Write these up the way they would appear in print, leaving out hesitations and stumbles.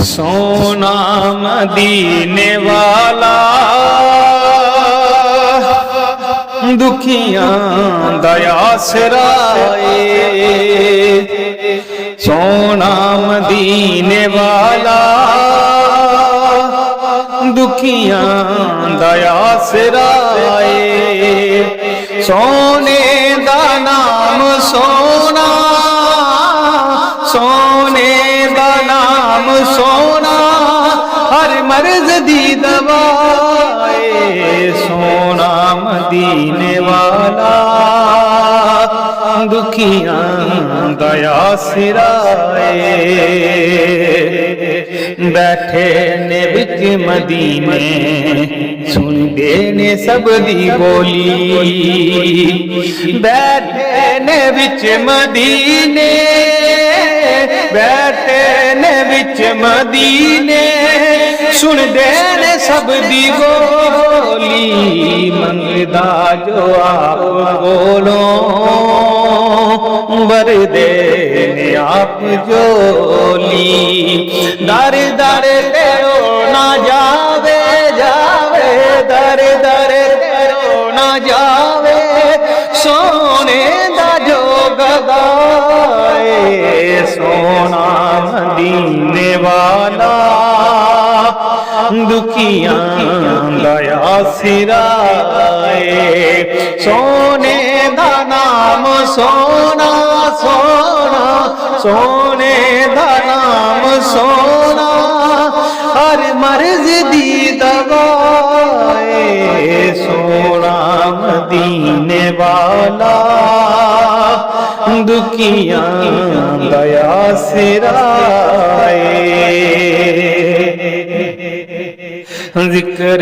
سونا مدینے والا دکھیاں دا آسرا سونا مدینے والا دکھیاں دا آسرا سونے دا نام سونا سونے دا نام سونا ہر مرض دی دوا سونا مدینے والا دکھیاں دا آسرا بیٹھے نے وچ مدینے سن دے نے سب دی بولی بیٹھے نے وچ مدینے بیٹھے نے وچ مدینے سن دے نے سب دی بولی منگدا جو آپ بولو بر دے نے آپ جولی در در تیرو نہ جاوے جاوے در در تیرو نہ جاوے سونے دا جو گدائے سونا مدینے والا دکھیاں دا آسرا سونے دا نام سونا سونا سونے دا نام سونا ہر مرض دی دوا سونا مدینے والا دکھیاں دا آسرا ذکر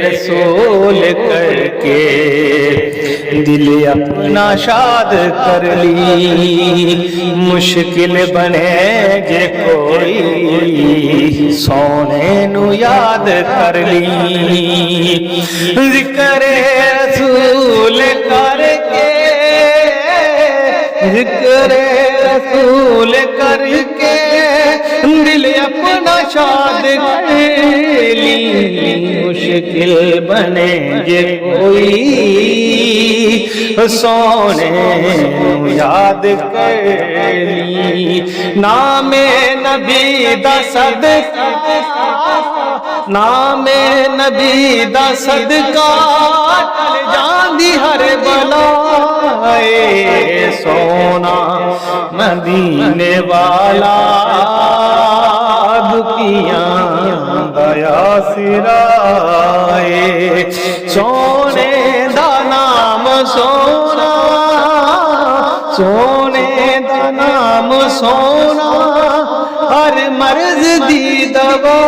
رسول کر کے دل اپنا شاد کر لی مشکل بنے جے کوئی سونے نو یاد کر لی ذکر رسول کر کے ذکر رسول کر کے دل اپنا شاد کر لی مشکل بنے جے کوئی سونے یاد کر لی نام نبی دا صدقہ نام نبی دا صدقہ ٹل جاندی ہر بلا سونا مدینے والا دکھیاں دا آسرا سونے دا نام سونا سونے دا نام سونا ہر مرض دی دوا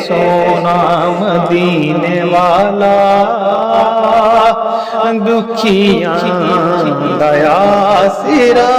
سونا مدینے والا دکھیاں دا آسرا